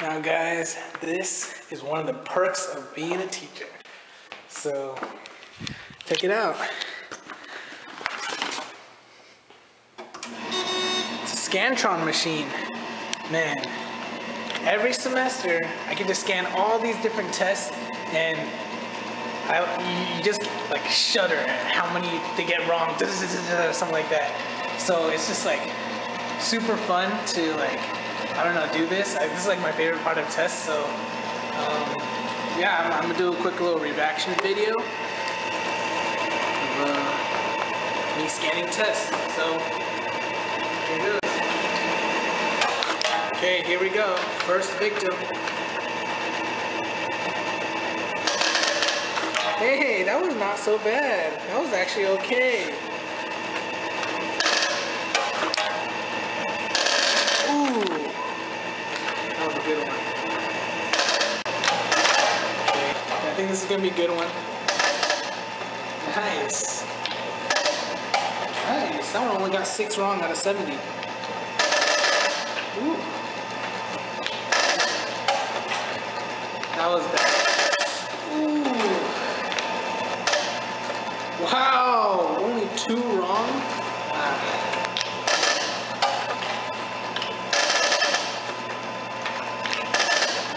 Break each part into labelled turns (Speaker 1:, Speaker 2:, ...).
Speaker 1: Now guys, this is one of the perks of being a teacher. So, check it out. It's a Scantron machine. Man, every semester I get to scan all these different tests and you just like shudder at how many they get wrong, something like that. So it's just like super fun to like, I don't know, do this. This is like my favorite part of tests. So yeah, I'm gonna do a quick little reaction video of me scanning tests. So here it goes. Okay, here we go. First victim. Hey, that was not so bad. That was actually okay. Ooh, that was a good one. Okay, I think this is gonna be a good one. Nice. Nice. That one only got 6 wrong out of 70. Ooh. That was bad. Wow, only 2 wrong?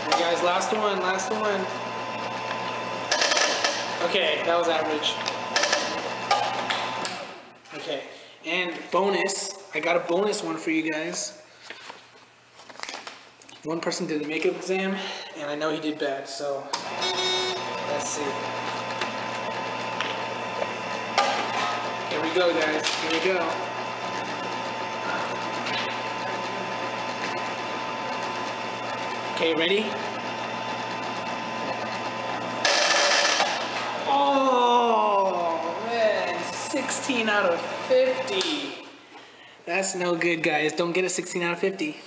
Speaker 1: Alright guys, last one. Okay, that was average. Okay, and bonus, I got a bonus one for you guys. One person did the makeup exam, and I know he did bad, so let's see. Here we go, guys. Here we go. Okay, ready? Oh, man. 16 out of 50. That's no good, guys. Don't get a 16 out of 50.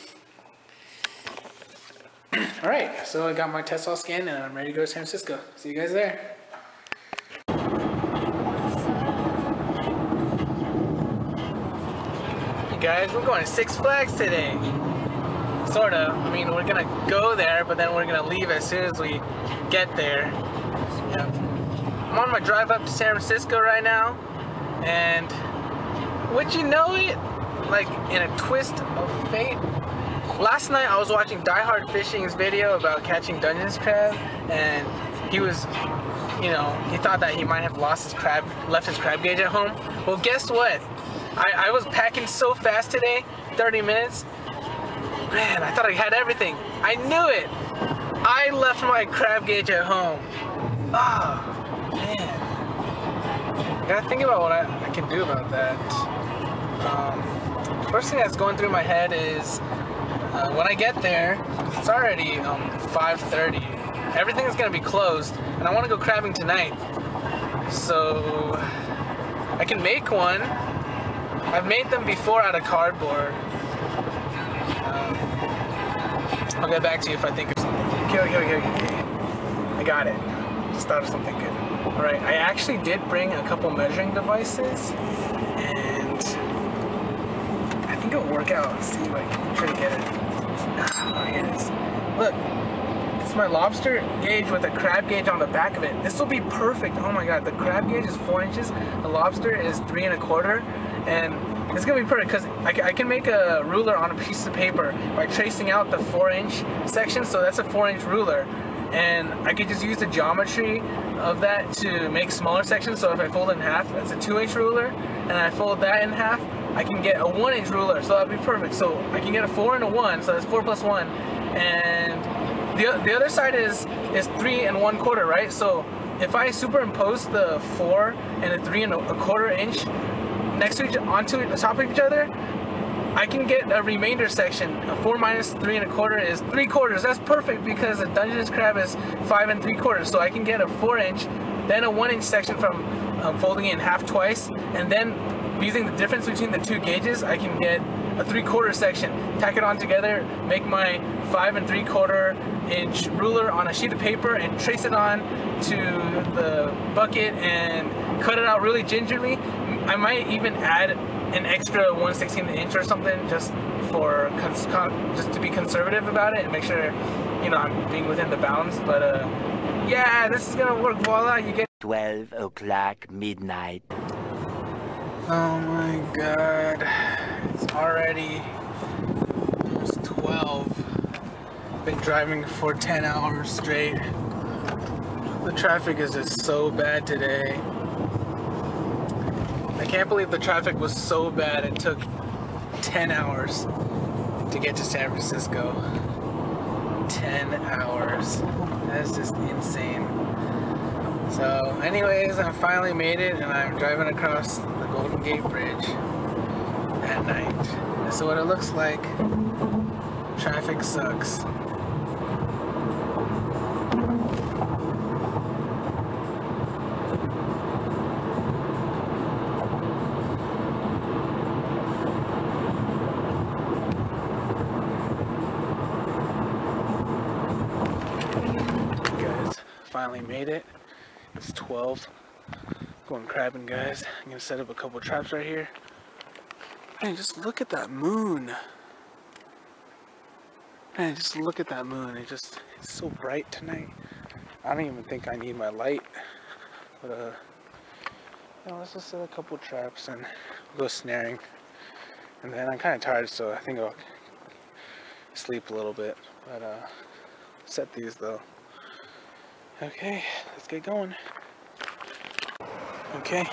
Speaker 1: Alright, so I got my test all scanned, and I'm ready to go to San Francisco. See you guys there. Guys, we're going to Six Flags today. Sort of. I mean, we're gonna go there, but then we're gonna leave as soon as we get there. Yeah. I'm on my drive up to San Francisco right now, and would you know it, like in a twist of fate, last night I was watching Die Hard Fishing's video about catching dungeness crab, and he was, you know, he thought that he might have left his crab gauge at home. Well, guess what? I was packing so fast today, 30 minutes. Man, I thought I had everything. I knew it. I left my crab gauge at home. Oh, man. I gotta think about what I can do about that. First thing that's going through my head is when I get there, it's already 5:30. Everything's gonna be closed, and I want to go crabbing tonight. So I can make one. I've made them before out of cardboard. I'll get back to you if I think of something. Okay. I got it. Just thought of something good. Alright, I actually did bring a couple measuring devices, and I think it'll work out. Let's see if I can try to get it. Oh, here it is. Look, it's my lobster gauge with a crab gauge on the back of it. This will be perfect. Oh my god, the crab gauge is 4 inches, the lobster is 3 1/4. And it's gonna be perfect because I can make a ruler on a piece of paper by tracing out the 4-inch section. So that's a 4-inch ruler, and I could just use the geometry of that to make smaller sections. So if I fold it in half, that's a 2-inch ruler, and I fold that in half, I can get a 1-inch ruler. So that'd be perfect. So I can get a 4 and a 1, so that's 4 plus 1, and the other side is 3 1/4, right? So if I superimpose the 4 and a 3 1/4 inch next to onto the top of each other, I can get a remainder section. A 4 minus 3 1/4 is 3/4. That's perfect because a dungeness crab is 5 3/4. So I can get a 4-inch, then a 1-inch section from folding it in half twice, and then using the difference between the 2 gauges, I can get a 3/4 section. Tack it on together, make my 5 3/4 inch ruler on a sheet of paper, and trace it on to the bucket and cut it out really gingerly. I might even add an extra 1/16 inch or something just for just to be conservative about it and make sure, you know, I'm being within the bounds. But yeah, this is gonna work. Voila, you get
Speaker 2: 12 o'clock midnight.
Speaker 1: Oh my god, it's already almost 12. Been driving for 10 hours straight. The traffic is just so bad today. I can't believe the traffic was so bad it took 10 hours to get to San Francisco. 10 hours. That's just insane. So anyways, I finally made it and I'm driving across the Golden Gate Bridge at night. This is what it looks like. Traffic sucks. Guys, finally made it. It's 12. Going crabbing, guys. I'm gonna set up a couple traps right here. Man, just look at that moon. Man, just look at that moon. It's so bright tonight. I don't even think I need my light. But you know, let's just set a couple traps and go snaring. And then I'm kind of tired, so I think I'll sleep a little bit. But set these though. Okay, let's get going. Okay,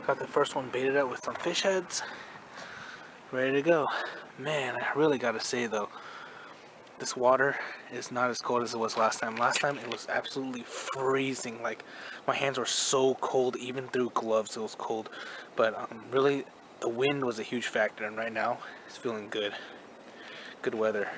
Speaker 1: got the first one baited out with some fish heads. Ready to go. Man, I really gotta say though, this water is not as cold as it was last time. Last time it was absolutely freezing. Like, my hands were so cold, even through gloves it was cold. But really, the wind was a huge factor, and right now it's feeling good. Good weather.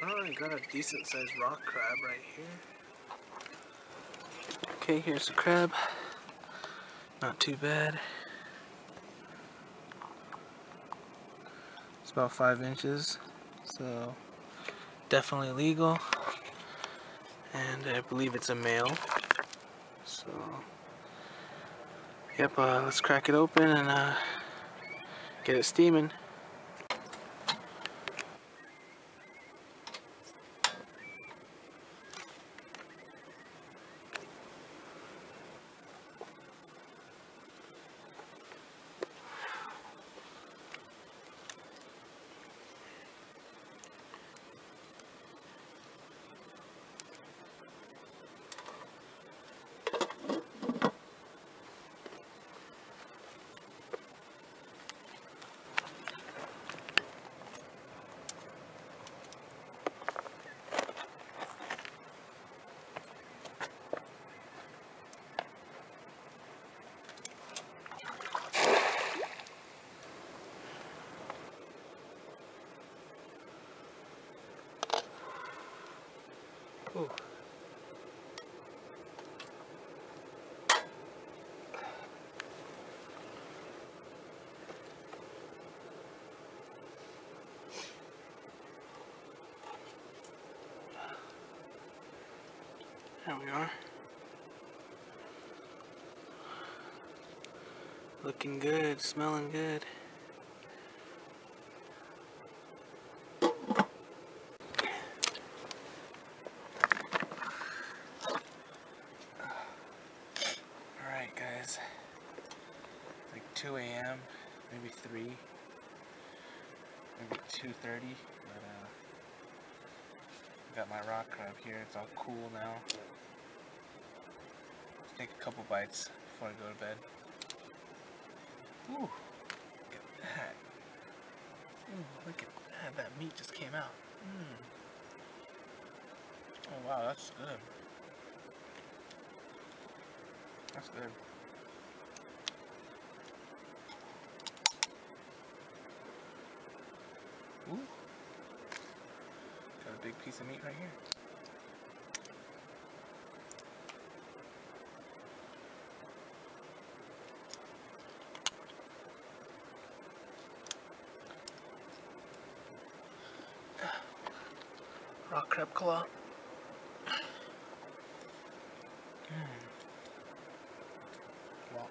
Speaker 1: Oh, I got a decent sized rock crab right here. Okay, here's the crab. Not too bad. It's about 5 inches, so definitely legal. And I believe it's a male. So, yep, let's crack it open and get it steaming. Ooh. There we are. Looking good, smelling good. Alright guys, it's like 2 a.m., maybe 3, maybe 2:30, but got my rock crab here, it's all cool now. Let's take a couple bites before I go to bed. Ooh, look at that. Ooh, look at that, that meat just came out. Oh wow, that's good. That's good. Ooh. Got a big piece of meat right here. Rock crab claw. Wow.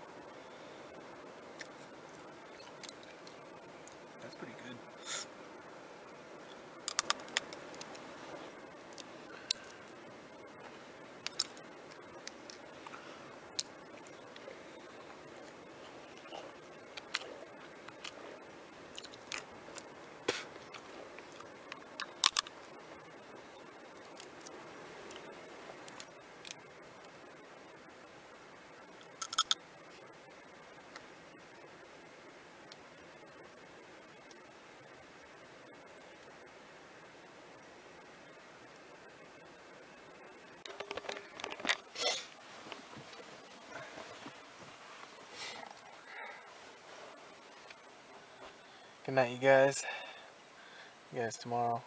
Speaker 1: That's pretty good. Good night, you guys. See you guys tomorrow.